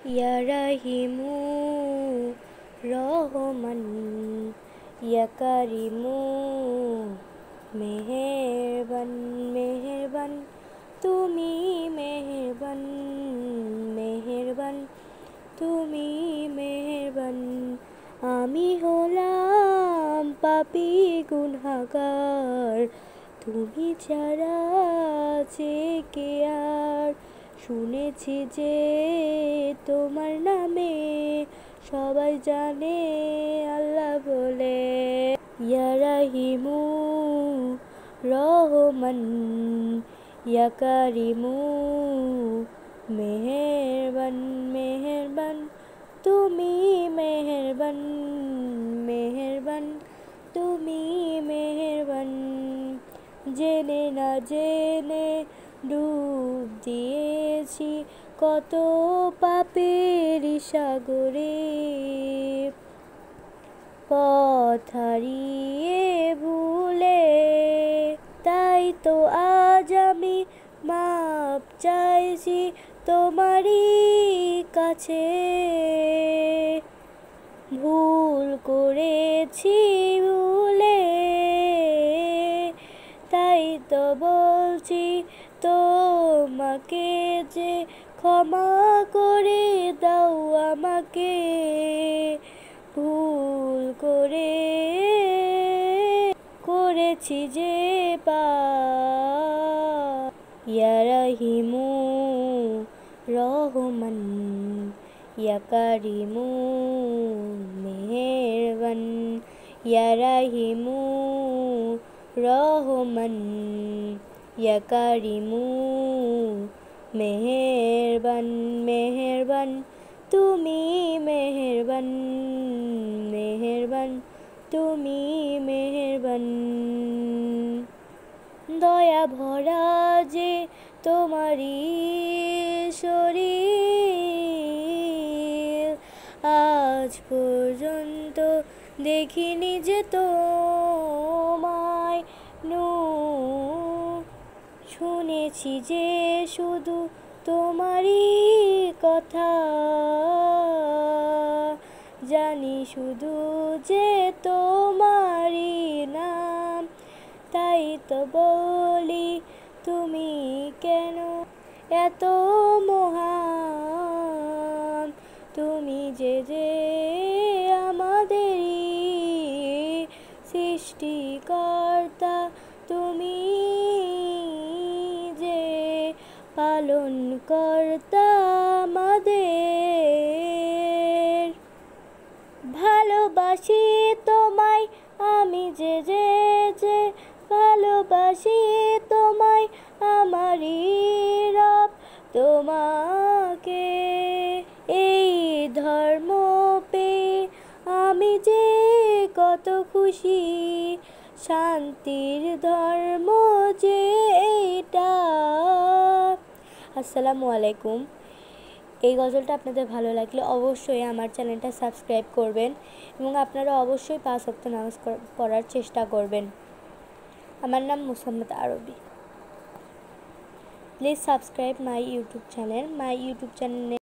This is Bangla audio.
ইয়া রাহিমু রহমান, ইয়া কারিমু মেহেরবান মেহেরবান, তুমি মেহেরবান মেহেরবান, তুমি মেহেরবান। আমি হলাম পাপী গুনহাগার, তুমি ছাড়া যে কে আর। শুনেছি যে তোমার নামে সবাই জানে আল্লাহ বলে। ইয়া রাহিমু রহমান, ইয়া কারিমু মেহেরবান মেহেরবান, তুমি মেহেরবান মেহেরবান, তুমি মেহেরবান। জেনে না জেনে ডুব দিয়েছি কত পাপের সাগরে, পথ হারিয়ে ভুলে, তাই তো আজ আমি মাপ চাইছি তোমারই কাছে। ভুল করেছি ভুলে, তাই তো বলছি তোমাকে যে ক্ষমা করে দাও আমাকে। ভুল করেছি যে পাপ। ইয়া রাহিমু রহমান, ইয়া কারিমু মেহেরবান, ইয়া রাহিমু রহমান, ইয়া কারিমু মেহেরবান মেহেরবান, তুমি মেহেরবান মেহেরবান, তুমি মেহেরবান। দয়া ভরা যে তোমারই শরীর, আজ পর্যন্ত দেখিনি যে তোমায় নূর। শুনেছি যে শুধু তোমারই কথা, জানি শুধু যে তোমারই নাম। তাই তো বলি তুমি কেন এত মহান, তুমি যে আমাদেরই সৃষ্টিকর্তা, তুমি যে পালন কর্তা আমাদের। ভালোবাসি তোমায় আমি যে ভালোবাসি তোমায় আমারই রব তোমাকে। এই ধর্ম পেয়ে আমি যে কত খুশি, শান্তির ধর্ম যে এইটা। আসসালামু আলাইকুম। এই গজলটা আপনাদের ভালো লাগলে অবশ্যই আমার চ্যানেলটা সাবস্ক্রাইব করবেন এবং আপনারা অবশ্যই 5 ওয়াক্ত নামাজ পড়ার চেষ্টা করবেন। আমার নাম মুসাম্মদ আরবি। Please subscribe my YouTube channel.